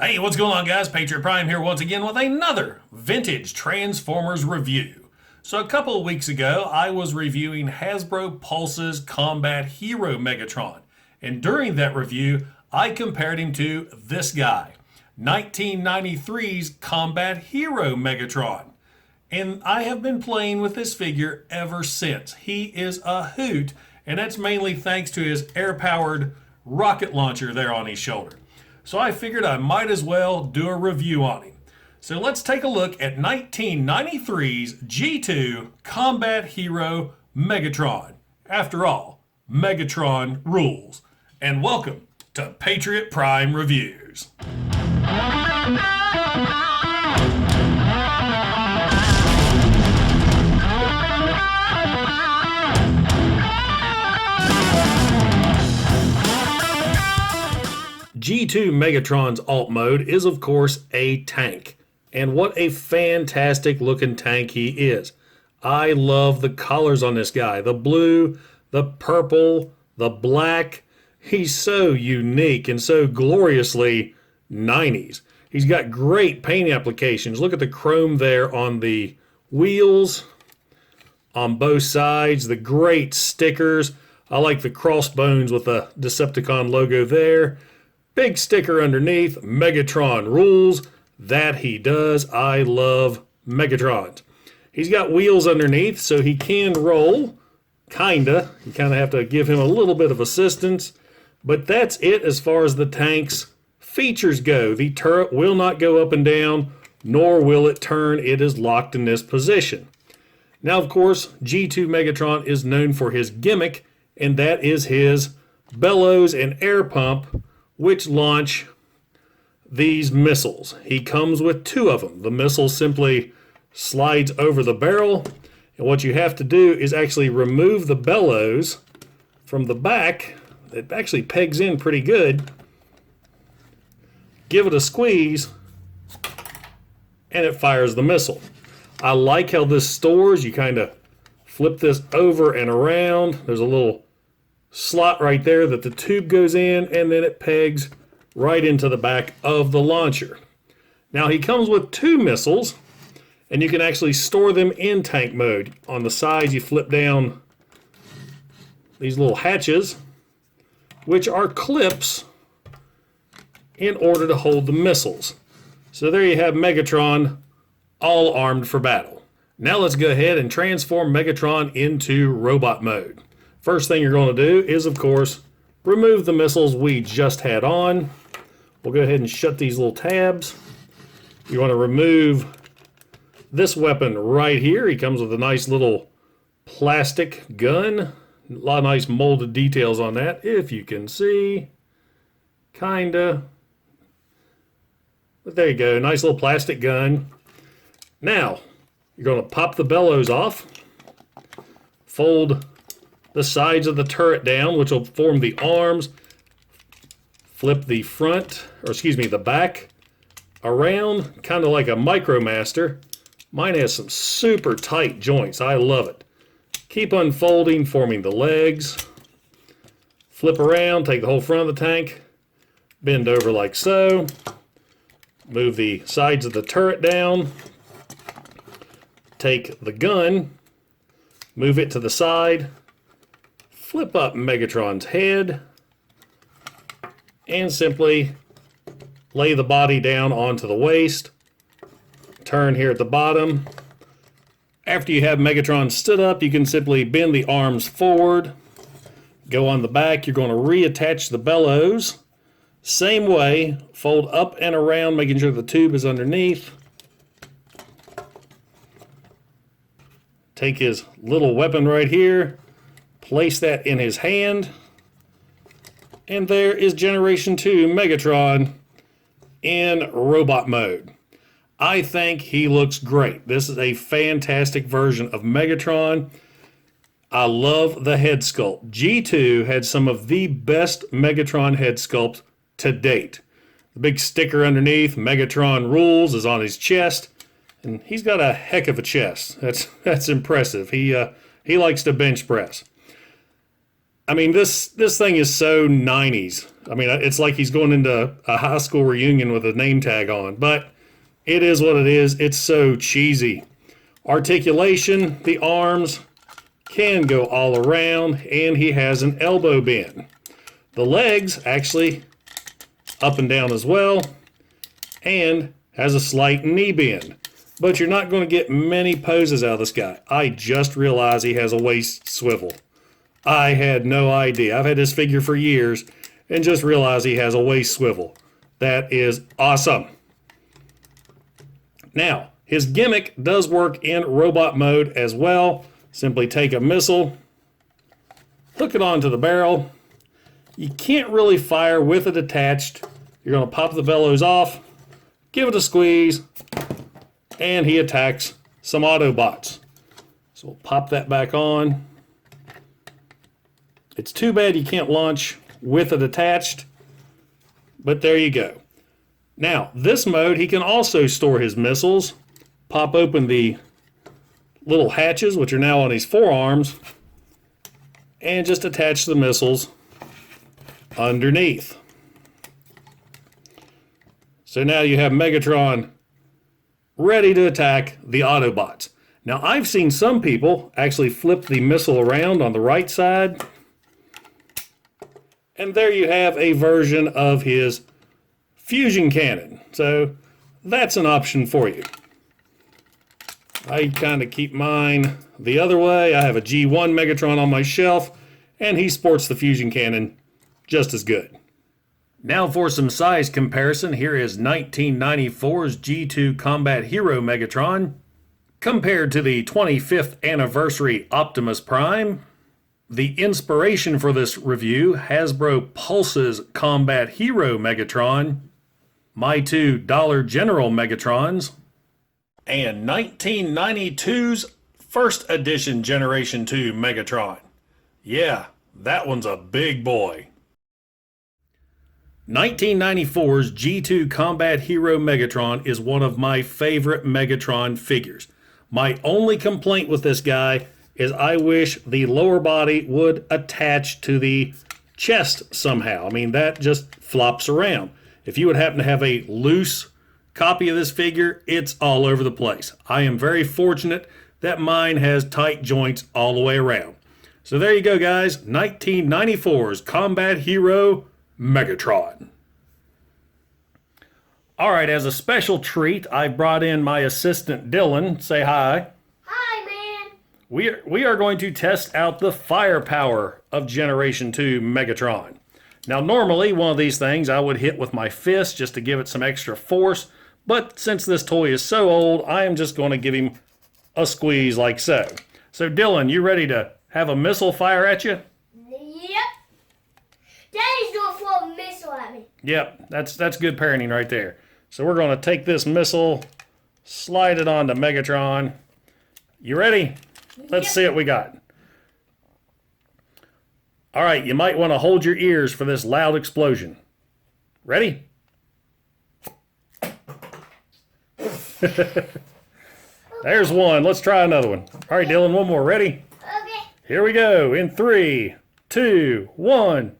Hey, what's going on, guys? Patriot Prime here once again with another vintage Transformers review. So a couple of weeks ago, I was reviewing Hasbro Pulse's Combat Hero Megatron. And during that review, I compared him to this guy, 1993's Combat Hero Megatron. And I have been playing with this figure ever since. He is a hoot, and that's mainly thanks to his air-powered rocket launcher there on his shoulder. So I figured I might as well do a review on him. So let's take a look at 1993's G2 Combat Hero Megatron. After all, Megatron rules. And welcome to Patriot Prime Reviews. G2 Megatron's alt mode is, of course, a tank. And what a fantastic looking tank he is. I love the colors on this guy. The blue, the purple, the black. He's so unique and so gloriously 90s. He's got great paint applications. Look at the chrome there on the wheels, on both sides. The great stickers. I like the crossbones with the Decepticon logo there. Big sticker underneath, Megatron rules. That he does. I love Megatrons. He's got wheels underneath, so he can roll. Kinda. You kind of have to give him a little bit of assistance. But that's it as far as the tank's features go. The turret will not go up and down, nor will it turn. It is locked in this position. Now, of course, G2 Megatron is known for his gimmick, and that is his bellows and air pump, which launch these missiles. He comes with two of them. The missile simply slides over the barrel, and what you have to do is actually remove the bellows from the back. It actually pegs in pretty good. Give it a squeeze, and it fires the missile. I like how this stores. You kind of flip this over and around. There's a little slot right there that the tube goes in, and then it pegs right into the back of the launcher. Now he comes with two missiles, and you can actually store them in tank mode. On the sides you flip down these little hatches, which are clips in order to hold the missiles. So there you have Megatron all armed for battle. Now let's go ahead and transform Megatron into robot mode. First thing you're going to do is, of course, remove the missiles we just had on. We'll go ahead and shut these little tabs. You want to remove this weapon right here. He comes with a nice little plastic gun. A lot of nice molded details on that, if you can see. Kinda. But there you go, nice little plastic gun. Now, you're going to pop the bellows off. Fold the sides of the turret down, which will form the arms. Flip the front, the back around, kind of like a Micromaster. Mine has some super tight joints. I love it. Keep unfolding, forming the legs. Flip around, take the whole front of the tank, bend over like so. Move the sides of the turret down. Take the gun, move it to the side. Flip up Megatron's head and simply lay the body down onto the waist. Turn here at the bottom. After you have Megatron stood up, you can simply bend the arms forward. Go on the back. You're going to reattach the bellows. Same way, fold up and around, making sure the tube is underneath. Take his little weapon right here. Place that in his hand, and there is Generation 2 Megatron in robot mode. I think he looks great. This is a fantastic version of Megatron. I love the head sculpt. G2 had some of the best Megatron head sculpt to date. The big sticker underneath, Megatron rules, is on his chest, and he's got a heck of a chest. That's impressive. He likes to bench press. I mean, this thing is so 90s. I mean, it's like he's going into a high school reunion with a name tag on, but it is what it is. It's so cheesy. Articulation, the arms can go all around, and he has an elbow bend. The legs actually up and down as well, and has a slight knee bend. But you're not going to get many poses out of this guy. I just realized he has a waist swivel. I had no idea. I've had this figure for years and just realized he has a waist swivel. That is awesome. Now, his gimmick does work in robot mode as well. Simply take a missile, hook it onto the barrel. You can't really fire with it attached. You're going to pop the bellows off, give it a squeeze, and he attacks some Autobots. So we'll pop that back on. It's too bad you can't launch with it attached, but there you go. Now, this mode, he can also store his missiles. Pop open the little hatches, which are now on his forearms, and just attach the missiles underneath. So now you have Megatron ready to attack the Autobots. Now, I've seen some people actually flip the missile around on the right side, and there you have a version of his fusion cannon. So that's an option for you. I kind of keep mine the other way. I have a G1 Megatron on my shelf, and he sports the fusion cannon just as good. Now for some size comparison, here is 1994's G2 Combat Hero Megatron compared to the 25th anniversary Optimus Prime. The inspiration for this review, Hasbro Pulse's Combat Hero Megatron, my two Dollar General Megatrons, and 1992's First Edition Generation 2 Megatron. Yeah, that one's a big boy. 1994's G2 Combat Hero Megatron is one of my favorite Megatron figures. My only complaint with this guy is I wish the lower body would attach to the chest somehow. I mean, that just flops around. If you would happen to have a loose copy of this figure, it's all over the place. I am very fortunate that mine has tight joints all the way around. So there you go, guys. 1994's Combat Hero Megatron. All right, as a special treat, I brought in my assistant, Dylan. Say hi. Hi, man. We are going to test out the firepower of Generation 2 Megatron. Now, normally, one of these things I would hit with my fist just to give it some extra force, but since this toy is so old, I am just going to give him a squeeze like so. So, Dylan, you ready to have a missile fire at you? Yep. Daddy's gonna throw a missile at me. Yep, that's good parenting right there. So we're going to take this missile, slide it onto Megatron. You ready? Let's see what we got. All right, you might want to hold your ears for this loud explosion. Ready? There's one. Let's try another one. All right, Dylan, one more. Ready? Okay. Here we go. In 3, 2, 1.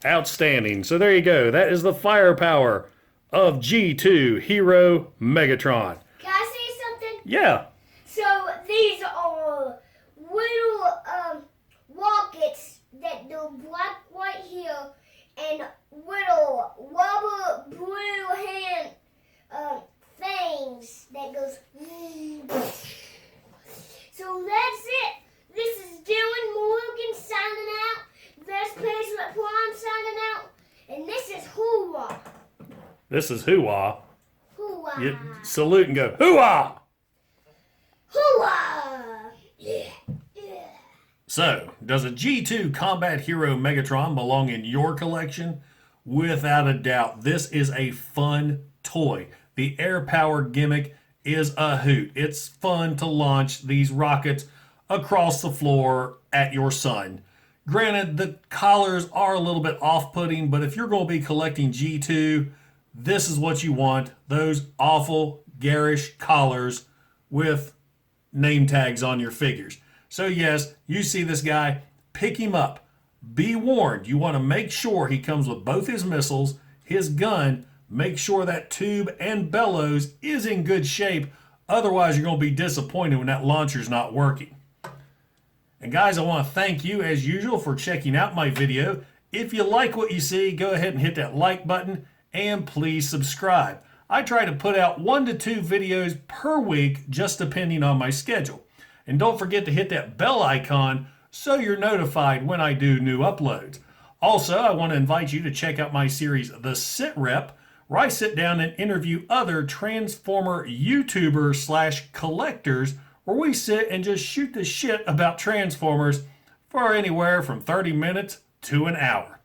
Outstanding. So there you go. That is the firepower of G2 Hero Megatron. Can I say something? Yeah. So these are little rockets that do black right here and little rubber blue hand things that goes. So that's it. This is Dylan Morgan signing out. That's Patriot Prime signing out. And this is Hoorah. This is Hoo-Wah. Hoorah. You salute and go, Hoo-Wah! Hoorah. Yeah. Yeah. So, does a G2 Combat Hero Megatron belong in your collection? Without a doubt, this is a fun toy. The air power gimmick is a hoot. It's fun to launch these rockets across the floor at your son. Granted, the collars are a little bit off-putting, but if you're going to be collecting G2, this is what you want. Those awful, garish collars with name tags on your figures. So yes, you see this guy, pick him up, be warned, you want to make sure he comes with both his missiles, his gun, make sure that tube and bellows is in good shape. Otherwise, you're going to be disappointed when that launcher's not working. And guys, I want to thank you as usual for checking out my video. If you like what you see, go ahead and hit that like button and please subscribe. I try to put out 1 to 2 videos per week, just depending on my schedule. And don't forget to hit that bell icon so you're notified when I do new uploads. Also, I want to invite you to check out my series, The Sit Rep, where I sit down and interview other Transformer YouTubers / collectors, where we sit and just shoot the shit about Transformers for anywhere from 30 minutes to an hour.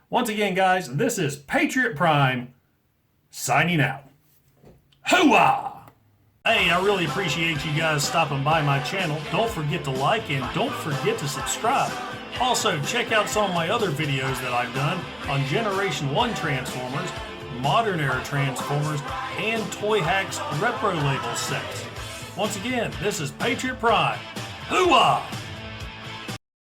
Once again, guys, this is Patriot Prime, signing out. Hooah! Hey, I really appreciate you guys stopping by my channel. Don't forget to like and don't forget to subscribe. Also, check out some of my other videos that I've done on Generation 1 Transformers, Modern Era Transformers, and Toy Hacks Retro Label sets. Once again, this is Patriot Prime. Hooah!